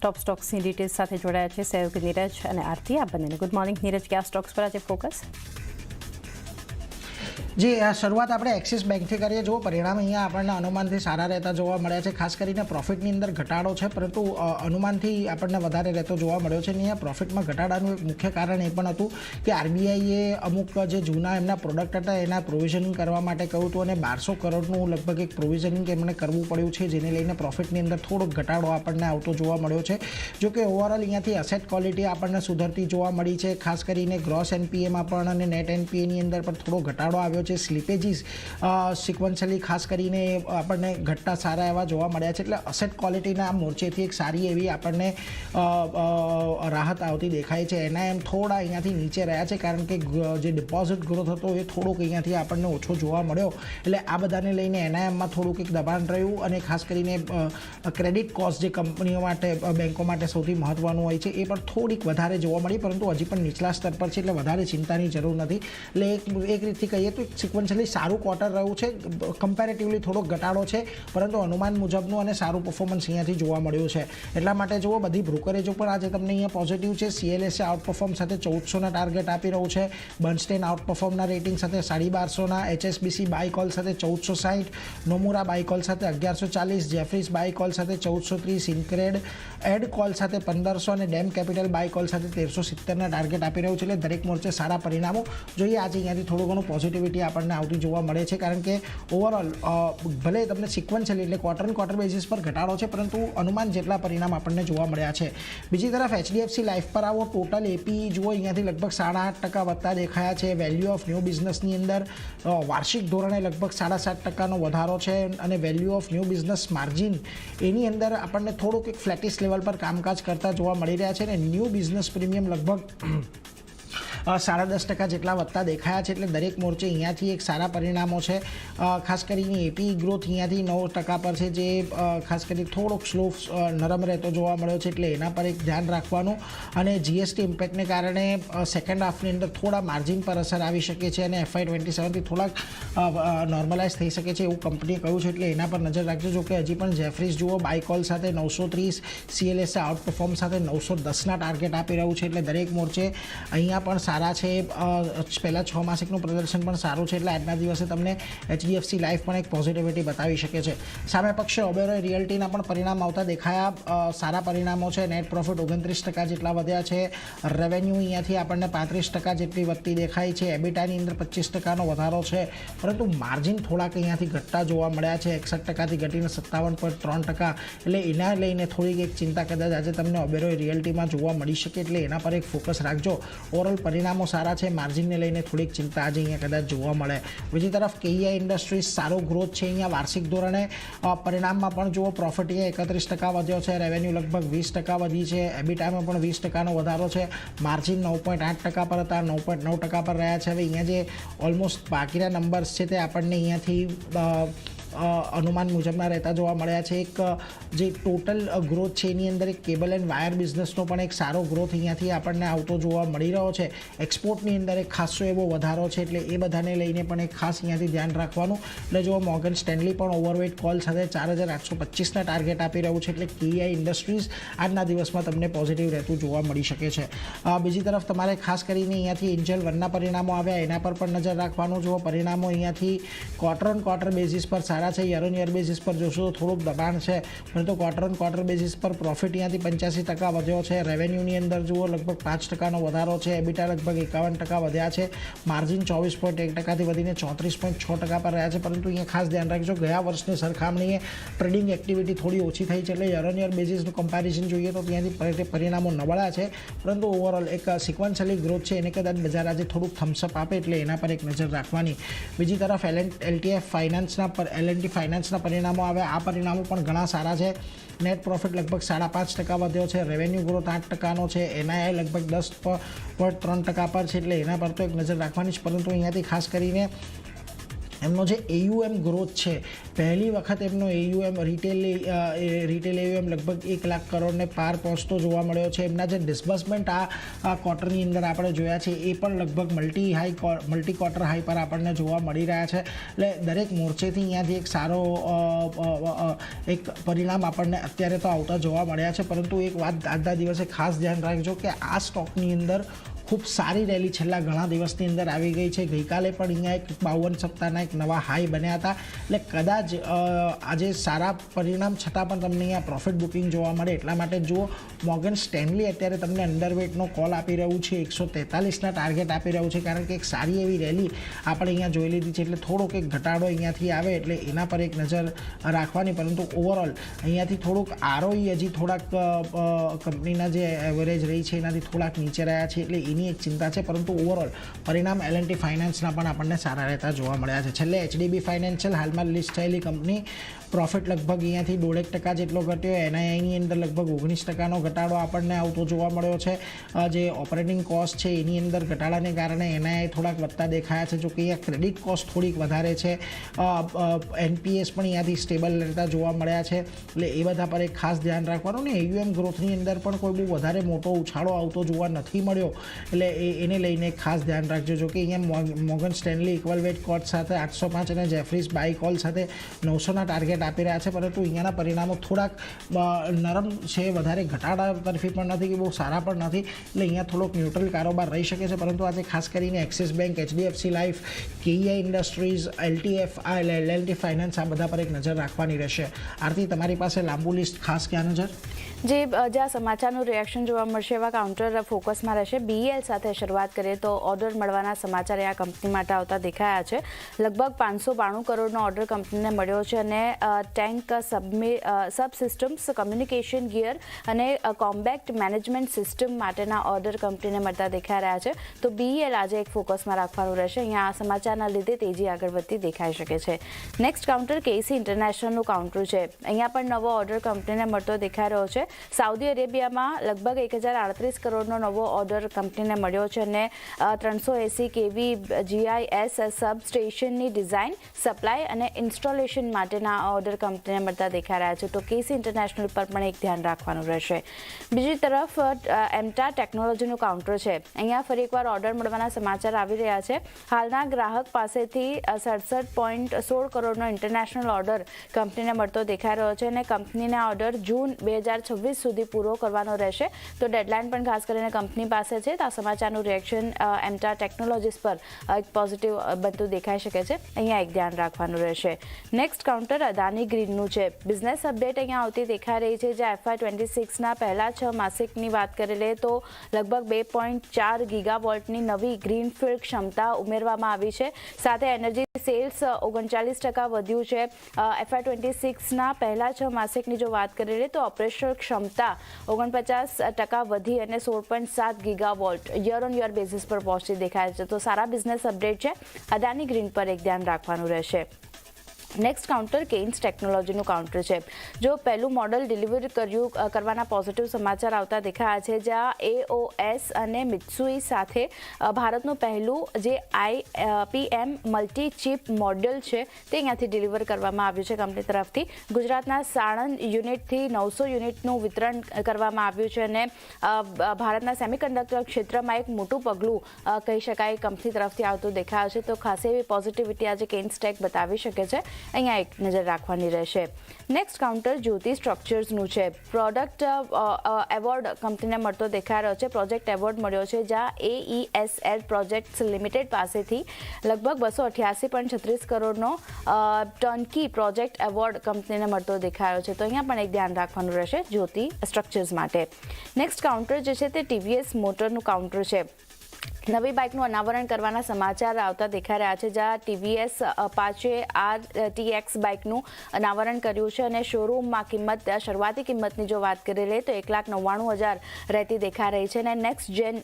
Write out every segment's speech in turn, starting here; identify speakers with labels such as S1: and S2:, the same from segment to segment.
S1: ટોપ સ્ટોક્સની details સાથે જોડાયા છે સહયોગી નીરજ અને આરતી. આ બંનેને ગુડ મોર્નિંગ. નીરજ, કયા સ્ટોક્સ પર આજે ફોકસ?
S2: જી, શરૂઆત આપણે એક્સિસ બેંકથી કરીએ. જો પરિણામ અહીંયા આપણને અનુમાનથી સારા રહેતા જોવા મળ્યા છે. ખાસ કરીને પ્રોફિટની અંદર ઘટાડો છે, પરંતુ અનુમાનથી આપણને વધારે રહેતો જોવા મળ્યો છે. અહીંયા પ્રોફિટમાં ઘટાડાનું એક મુખ્ય કારણ એ પણ હતું કે આરબીઆઈએ અમુક જે જૂના એમના પ્રોડક્ટ હતા એના પ્રોવિઝનિંગ કરવા માટે કહ્યું હતું અને 1200 કરોડનું લગભગ એક પ્રોવિઝનિંગ એમણે કરવું પડ્યું છે, જેને લઈને પ્રોફિટની અંદર થોડોક ઘટાડો આપણને આવતો જોવા મળ્યો છે. જો કે ઓવરઓલ અહીંયાથી અસેટ ક્વોલિટી આપણને સુધરતી જોવા મળી છે. ખાસ કરીને ગ્રોસ એનપીએમાં પણ અને નેટ એનપીએની અંદર પણ થોડો ઘટાડો આવ્યો છે. સ્લીપેજીસ સિક્વન્શલી ખાસ કરીને આપણને ઘટતા સારા એવા જોવા મળ્યા છે. એટલે અસેટ ક્વોલિટીના મોરચેથી એક સારી એવી આપણને રાહત આવતી દેખાય છે. એના એમ થોડા અહીંયાથી નીચે રહ્યા છે, કારણ કે જે ડિપોઝિટ ગ્રોથ હતો એ થોડોક અહીંયાથી આપણને ઓછો જોવા મળ્યો. એટલે આ બધાને લઈને એનાએમમાં થોડુંક એક દબાણ રહ્યું અને ખાસ કરીને ક્રેડિટ કોસ્ટ જે કંપનીઓ માટે બેન્કો માટે સૌથી મહત્ત્વનું હોય છે એ પણ થોડીક વધારે જોવા મળી, પરંતુ હજી પણ નીચલા સ્તર પર છે, એટલે વધારે ચિંતાની જરૂર નથી. એટલે એક રીતથી કહીએ તો સિક્વન્શલી સારું ક્વાર્ટર રહ્યું છે. કમ્પેરેટિવલી થોડોક ઘટાડો છે, પરંતુ અનુમાન મુજબનું અને સારું પરફોર્મન્સ અહીંયાથી જોવા મળ્યું છે. એટલા માટે જુઓ, બધી બ્રોકરેજો પણ આજે તમને અહીંયા પોઝિટિવ છે. CLSA આઉટ પરફોર્મ સાથે 1400ના ટાર્ગેટ આપી રહ્યું છે. બર્ન્સ્ટેઇન આઉટ પરફોર્મના રેટિંગ સાથે 1250ના, HSBC બાય કોલ સાથે 1460, નોમુરા બાય કોલ સાથે 1140, જેફરીસ બાય કોલ સાથે 1430, ઇન્ક્રેડ એડ કોલ સાથે 1500 અને ડેમ કેપિટલ બાય કોલ સાથે 1370ના ટાર્ગેટ આપી રહ્યું છે. એટલે દરેક મોરચે સારા પરિણામો જોઈએ. આજે અહીંયાથી થોડું ઘણું પોઝિટિવિટી આપણને આવતી જોવા મળે છે, કારણ કે ઓવરઓલ ભલે તમને સિક્વન્શિયલી એટલે ક્વાર્ટર બેઝિસ પર ઘટાડો છે, પરંતુ અનુમાન જેટલા પરિણામ આપણને જોવા મળ્યા છે. બીજી તરફ HDFC લાઈફ પર આવો, ટોટલ એપી જુઓ, અહીંયાથી લગભગ 8.5% વધતા દેખાયા છે. વેલ્યુ ઓફ ન્યૂ બિઝનેસની અંદર વાર્ષિક ધોરણે લગભગ 7.5%નો વધારો છે અને value of new business margin એની અંદર આપણને થોડુંક એક ફ્લેટિશ લેવલ પર કામકાજ કરતા જોવા મળી રહ્યા છે અને ન્યૂ બિઝનેસ પ્રીમિયમ લગભગ 10.5% જેટલા વધતા દેખાયા છે. એટલે દરેક મોરચે અહીંયાથી એક સારા પરિણામો છે. ખાસ કરીને એપી ગ્રોથ અહીંયાથી 9% પર છે, જે ખાસ કરીને થોડોક સ્લો નરમ રહેતો જોવા મળ્યો છે, એટલે એના પર એક ધ્યાન રાખવાનું. અને જીએસટી ઇમ્પેક્ટને કારણે સેકન્ડ હાફની અંદર થોડા માર્જિન પર અસર આવી શકે છે અને FY27થી થોડાક નોર્મલાઇઝ થઈ શકે છે એવું કંપનીએ કહ્યું છે, એટલે એના પર નજર રાખજો. જો કે હજી પણ જેફરીસ જુઓ, બાયકોલ સાથે 930, CLSA આઉટ પરફોર્મ સાથે 910ના ટાર્ગેટ આપી રહ્યું છે. એટલે દરેક મોરચે અહીંયા પણ સારા છે. પહેલાં 6 માસિકનું પ્રદર્શન પણ સારું છે, એટલે આજના દિવસે તમને HDFC લાઈફ પણ એક પોઝિટિવિટી બતાવી શકે છે. સામે પક્ષે ઓબેરોય રિયલ્ટીના પણ પરિણામ આવતા દેખાયા. સારા પરિણામો છે. નેટ પ્રોફિટ 29% જેટલા વધ્યા છે. રેવન્યુ અહીંયાથી આપણને 35% જેટલી વધતી દેખાય છે. એબિટાની અંદર 25%નો વધારો છે, પરંતુ માર્જિન થોડાક અહીંયાથી ઘટતા જોવા મળ્યા છે. 61%થી ઘટીને 57.3%. એટલે એના લઈને થોડીક એક ચિંતા કદાચ આજે તમને ઓબેરોય રિયલ્ટીમાં જોવા મળી શકે, એટલે એના પર એક ફોકસ રાખજો. ઓવરઓલ પરિણામો સારા છે. માર્જિનને લઈને થોડીક ચિંતા આજે અહીંયા કદાચ જોવા મળે. બીજી તરફ KEI ઇન્ડસ્ટ્રીઝ સારો ગ્રોથ છે. અહીંયા વાર્ષિક ધોરણે પરિણામમાં પણ જુઓ, પ્રોફિટ અહીંયા 31% વધ્યો છે. રેવન્યુ લગભગ 20% વધી છે. એબિટામાં પણ 20%નો વધારો છે. માર્જિન 9.8% પર હતા, 9.9% પર રહ્યા છે. હવે અહીંયા જે ઓલમોસ્ટ બાકીના નંબર્સ છે તે આપણને અહીંયાથી અનુમાન મુજબના રહેતા જોવા મળ્યા છે. એક જે ટોટલ ગ્રોથ છે એની અંદર એક કેબલ એન્ડ વાયર બિઝનેસનો પણ એક સારો ગ્રોથ અહીંયાથી આપણને આવતો જોવા મળી રહ્યો છે. એક્સપોર્ટની અંદર એક ખાસો એવો વધારો છે, એટલે એ બધાને લઈને પણ એક ખાસ અહીંયાથી ધ્યાન રાખવાનું. એટલે જો મોર્ગન સ્ટેનલી પણ ઓવરવેટ કોલ સાથે 4825ના ટાર્ગેટ આપી રહ્યું છે, એટલે KEI ઇન્ડસ્ટ્રીઝ આજના દિવસમાં તમને પોઝિટિવ રહેતું જોવા મળી શકે છે. બીજી તરફ તમારે ખાસ કરીને અહીંયાથી એન્જલ વનના પરિણામો આવ્યા, એના પર પણ નજર રાખવાનું. જો પરિણામો અહીંયાથી ક્વાર્ટર બેઝિસ પર સારા છે. યર ઓન યર બેઝિસ પર જોશો તો થોડુંક દબાણ છે, પરંતુ ક્વાર્ટર બેઝિસ પર પ્રોફિટ અહીંયાથી 85% વધ્યો છે. રેવન્યુની અંદર જુઓ, લગભગ 5%નો વધારો છે. એબિટા લગભગ 51% વધ્યા છે. માર્જિન 24.1%થી વધીને 34.6% પર રહ્યા છે. પરંતુ અહીંયા ખાસ ધ્યાન રાખજો, ગયા વર્ષની સરખામણીએ ટ્રેડિંગ એક્ટિવિટી થોડી ઓછી થઈ છે, એટલે યર ઓન યર બેઝિસનું કમ્પેરિઝન જોઈએ તો ત્યાંથી પરિણામો નબળા છે. પરંતુ ઓવરઓલ એક સિક્વન્શિયલી ગ્રોથ છે, એને કદાચ બજાર આજે થોડુંક થમ્સઅપ આપે, એટલે એના પર એક નજર રાખવાની. બીજી તરફ LTF ફાઇનાન્સના પરિણામો આવ્યા. આ પરિણામો પણ ઘણા સારા છે. નેટ પ્રોફિટ લગભગ 5.5% વધ્યો છે. રેવન્યુ ગ્રોથ 8%નો છે. NII લગભગ 10.3% પર છે, એટલે એના પર તો એક નજર રાખવાની જ. પરંતુ અહીંયાથી ખાસ કરીને એમનો જે AUM ગ્રોથ છે, પહેલી વખત એમનો AUM રિટેલ AUM લગભગ 1 લાખ કરોડને પાર પહોંચતો જોવા મળ્યો છે. એમના જે ડિસ્બર્સમેન્ટ આ ક્વાર્ટરની અંદર આપણે જોયા છે એ પણ લગભગ મલ્ટી ક્વાર્ટર હાઈ પર આપણને જોવા મળી રહ્યા છે. એટલે દરેક મોરચેથી અહીંયાથી એક સારો એક પરિણામ આપણને અત્યારે તો આવતા જોવા મળ્યા છે. પરંતુ એક વાત આજના દિવસે ખાસ ધ્યાન રાખજો કે આ સ્ટોકની અંદર ખૂબ સારી રેલી છેલ્લા ઘણા દિવસની અંદર આવી ગઈ છે. ગઈકાલે પણ અહીંયા એક 52 સપ્તાહના એક નવા હાઈ બન્યા હતા. એટલે કદાચ આજે સારા પરિણામ છતાં પણ તમને અહીંયા પ્રોફિટ બુકિંગ જોવા મળે એટલા માટે જુઓ. મોર્ગન સ્ટેનલી અત્યારે તમને અંડરવેટનો કોલ આપી રહ્યું છે, 143ના ટાર્ગેટ આપી રહ્યું છે, કારણ કે એક સારી એવી રેલી આપણે અહીંયા જોઈ લીધી છે. એટલે થોડોક એક ઘટાડો અહીંયાથી આવે એટલે એના પર એક નજર રાખવાની. પરંતુ ઓવરઓલ અહીંયાથી થોડુંક ROE હજી થોડાક કંપનીના જે એવરેજ રહી છે એનાથી થોડાક નીચે રહ્યા છે, એટલે એની એક ચિંતા છે. પરંતુ ઓવરઓલ પરિણામ L&T ફાઇનાન્સના પણ આપણને સારા રહેતા જોવા મળ્યા છે. છેલ્લે HDB ફાઇનાન્શિયલ હાલમાં લિસ્ટ થયેલી કંપની, પ્રોફિટ લગભગ અહીંયાથી 1.5% જેટલો ઘટ્યો. NIIની અંદર લગભગ 19% ઘટાડો આપણને આવતો જોવા મળ્યો છે. જે ઓપરેટિંગ કોસ્ટ છે એની અંદર ઘટાડાને કારણે NII થોડાક વધતા દેખાયા છે. જો કે અહીંયા ક્રેડિટ કોસ્ટ થોડીક વધારે છે. NPS પણ અહીંયાથી સ્ટેબલ રહેતા જોવા મળ્યા છે. એટલે એ બધા પર એક ખાસ ધ્યાન રાખવાનું. ને AUM ગ્રોથની અંદર પણ કોઈ બહુ વધારે મોટો ઉછાળો આવતો જોવા નથી મળ્યો, એટલે એને લઈને ખાસ ધ્યાન રાખજો. જો કે અહીંયા મોર્ગન સ્ટેનલી ઇક્વલ વેટ કોટ સાથે 805 અને જેફરીઝ બાય કોલ સાથે 900ના ટાર્ગેટ આપી રહ્યા છે. પરંતુ અહીંયાના પરિણામો થોડાક નરમ છે, વધારે ઘટાડા તરફી પણ નથી કે બહુ સારા પણ નથી. એટલે અહીંયા થોડોક ન્યુટ્રલ કારોબાર રહી શકે છે. પરંતુ આજે ખાસ કરીને axis bank, HDFC life, KEI industries, L&T finance, આ બધા પર એક નજર રાખવાની રહેશે. આરતી, તમારી પાસે લાંબુ લિસ્ટ, ખાસ ક્યાં નજર?
S3: જે જ્યાં સમાચારનું રિએક્શન જોવા મળશે એવા કાઉન્ટર ફોકસમાં રહેશે. BEL સાથે શરૂઆત કરીએ તો ઓર્ડર મળવાના સમાચાર આ કંપની માટે આવતા દેખાયા છે. લગભગ 592 કરોડનો ઓર્ડર કંપનીને મળ્યો છે અને ટેન્ક સબ સિસ્ટમ્સ, કમ્યુનિકેશન ગિયર અને કોમ્બેક્ટ મેનેજમેન્ટ સિસ્ટમ માટેના ઓર્ડર કંપનીને મળતા દેખાઈ રહ્યા છે. તો BEL આજે એક ફોકસમાં રાખવાનું રહેશે. અહીંયા આ સમાચારના લીધે તેજી આગળ વધતી દેખાઈ શકે છે. નેક્સ્ટ કાઉન્ટર KC ઇન્ટરનેશનલનું કાઉન્ટર છે. અહીંયા પણ નવો ઓર્ડર કંપનીને મળતો દેખાઈ રહ્યો છે. સાઉદી અરેબિયામાં લગભગ 1038 કરોડનો નવો ઓર્ડર કંપનીને મળ્યો છે અને 380 kV GIS સબસ્ટેશનની ડિઝાઇન, સપ્લાય અને ઇન્સ્ટોલેશન માટેના ઓર્ડર કંપનીને મળતા દેખાઈ રહ્યા છે. તો KC ઇન્ટરનેશનલ પર પણ એક ધ્યાન રાખવાનું રહેશે. બીજી તરફ એમટા ટેકનોલોજીનું કાઉન્ટર છે. અહીંયા ફરી એકવાર ઓર્ડર મળવાના સમાચાર આવી રહ્યા છે. હાલના ગ્રાહક પાસેથી 67.16 કરોડનો ઇન્ટરનેશનલ ઓર્ડર કંપનીને મળતો દેખાઈ રહ્યો છે અને કંપનીના ઓર્ડર જૂન 2026 સુધી પૂરો કરવાનો રહેશે. તો ડેડલાઇન પણ ખાસ કરીને કંપની પાસે છે. તો આ સમાચારનું રિએક્શન એમટા ટેકનોલોજીસ પર એક પોઝિટિવ બનતું દેખાઈ શકે છે. અહીંયા એક ધ્યાન રાખવાનું રહેશે. નેક્સ્ટ કાઉન્ટર અદાની ગ્રીનનું છે. બિઝનેસ અપડેટ અહીંયા આવતી દેખાઈ રહી છે. જે FY26ના પહેલા 6 માસિકની વાત કરીએ તો લગભગ 2.4 ગીગાવોલ્ટની નવી ગ્રીનફિલ્ડ ક્ષમતા ઉમેરવામાં આવી છે. સાથે એનર્જી સેલ્સ 39% વધ્યું છે. FY26ના પહેલા 6 માસિકની જો વાત કરીએ તો ઓપરેશનલ ક્ષમતા 49% વધી અને 16.7 ગીગાવોલ્ટ યર ઓન યર બેઝિસ પર પહોંચતી દેખાય છે. તો સારા બિઝનેસ અપડેટ છે. અદાની ગ્રીન પર એક ધ્યાન રાખવાનું રહેશે. નેક્સ્ટ કાઉન્ટર કેન્સ ટેકનોલોજીનું કાઉન્ટર છે. જો પહેલું મોડલ ડિલિવર કરવાના પોઝિટિવ સમાચાર આવતા દેખાયા છે. જ્યાં AOS અને મિત્સુઈ સાથે ભારતનું પહેલું જે IPM મલ્ટી ચિપ મોડ્યુલ છે તે અહીંયાથી ડિલિવર કરવામાં આવ્યું છે કંપની તરફથી. ગુજરાતના સાણંદ યુનિટથી 900 યુનિટનું વિતરણ કરવામાં આવ્યું છે અને ભારતના સેમિકન્ડક્ટર ક્ષેત્રમાં એક મોટું પગલું કહી શકાય કંપની તરફથી આવતું દેખાયું છે. તો ખાસ એવી પોઝિટિવિટી આજે કેન્સ ટેક બતાવી શકે છે. અહીંયા એક નજર રાખવાની રહેશે. નેક્સ્ટ કાઉન્ટર જ્યોતિ સ્ટ્રક્ચર્સનું છે. પ્રોડક્ટ એવોર્ડ કંપનીને મળતો દેખાઈ રહ્યો છે. પ્રોજેક્ટ એવોર્ડ મળ્યો છે જ્યાં AESL પ્રોજેક્ટ્સ લિમિટેડ પાસેથી લગભગ 288.36 કરોડનો ટર્નકી પ્રોજેક્ટ એવોર્ડ કંપનીને મળતો દેખાયો છે. તો અહીંયા પણ એક ધ્યાન રાખવાનું રહેશે જ્યોતિ સ્ટ્રક્ચર્સ માટે. નેક્સ્ટ કાઉન્ટર જે છે તે TVS મોટરનું કાઉન્ટર છે. નવી બાઇકનું અનાવરણ કરવાના સમાચાર આવતા દેખાઈ રહ્યા છે. જ્યાં TVS અપાચે RTX બાઇકનું અનાવરણ કર્યું છે અને શોરૂમમાં શરૂઆતી કિંમતની જો વાત કરી લઈએ તો 1,99,000 રહેતી દેખાઈ રહી છે. અને નેક્સ્ટ જેન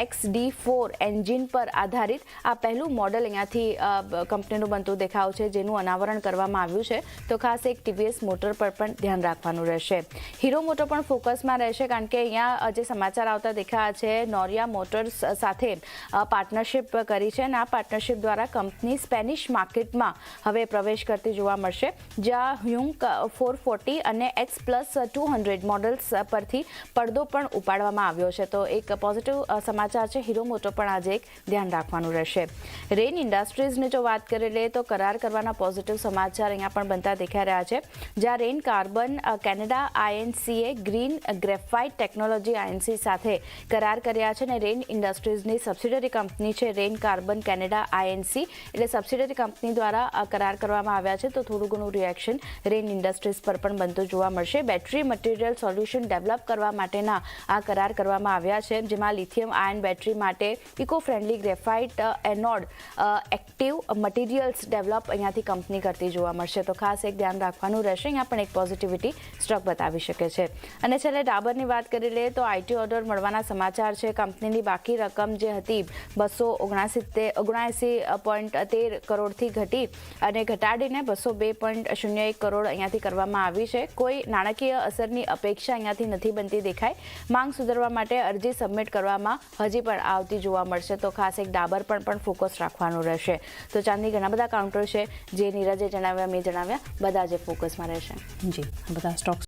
S3: XD4 એન્જિન પર આધારિત આ પહેલું મોડલ અહીંયાથી કંપનીનું બનતું દેખાવ છે જેનું અનાવરણ કરવામાં આવ્યું છે. તો ખાસ એક TVS મોટર પર પણ ધ્યાન રાખવાનું રહેશે. હીરો મોટર પણ ફોકસમાં રહેશે કારણ કે અહીંયા જે સમાચાર આવતા દેખાયા છે નોરિયા મોટર મોટર્સ સાથે પાર્ટનરશિપ કરી છે અને આ પાર્ટનરશિપ દ્વારા કંપની સ્પેનિશ માર્કેટમાં હવે પ્રવેશ કરતી જોવા મળશે, જ્યાં હ્યુંગ 440 અને X+200 મોડલ્સ પરથી પડદો પણ ઉપાડવામાં આવ્યો છે. તો એક પોઝિટિવ સમાચાર છે. હીરો મોટો પણ આજે એક ધ્યાન રાખવાનું રહેશે. રેન ઇન્ડસ્ટ્રીઝની જો વાત કરી લઈએ તો કરાર કરવાના પોઝિટિવ સમાચાર અહીંયા પણ બનતા દેખાઈ રહ્યા છે, જ્યાં રેન કાર્બન કેનેડા આઈએનસીએ ગ્રીન ગ્રેફાઇટ ટેકનોલોજી આઈએનસી સાથે કરાર કર્યા છે અને રેન ઇન્ડસ્ટ્રીઝની સબસિડરી કંપની છે રેન કાર્બન કેનેડા આઈએનસી, એટલે સબસિડરી કંપની દ્વારા કરાર કરવામાં આવ્યા છે. તો થોડું ઘણું રિએક્શન રેન ઇન્ડસ્ટ્રીઝ પર પણ બનતું જોવા મળશે. બેટરી મટીરિયલ સોલ્યુશન ડેવલપ કરવા માટેના આ કરાર કરવામાં આવ્યા છે, જેમાં લિથિયમ આયન બેટરી માટે eco friendly graphite anode active materials develop અહીંયાથી કંપની કરતી જોવા મળશે. તો ખાસ એક ધ્યાન રાખવાનું રહેશે. અહીંયા પણ એક પોઝિટિવિટી સ્ટોક બતાવી શકે છે. અને છેલ્લે ડાબરની વાત કરી લઈએ તો આઈટી ઓર્ડર મળવાના સમાચાર છે. કંપનીની બાકી રકમ જે હતી 279.13 કરોડથી ઘટી અને ઘટાડીને 202.01 કરોડ અહીંયાથી કરવામાં આવી છે. કોઈ નાણાકીય અસરની અપેક્ષા અહીંયાથી નથી બનતી દેખાય. માંગ સુધારવા માટે અરજી સબમિટ કરવામાં હજી પણ આવતી જોવા મળશે. તો ખાસ એક ડાબર પર પણ ફોકસ રાખવાનું રહેશે. તો ચાંદની ઘણા બધા કાઉન્ટર છે જે નીરજે જણાવ્યા, મેં જણાવ્યા, બધા જે ફોકસમાં રહેશે.
S1: જી, બધા સ્ટોક્સ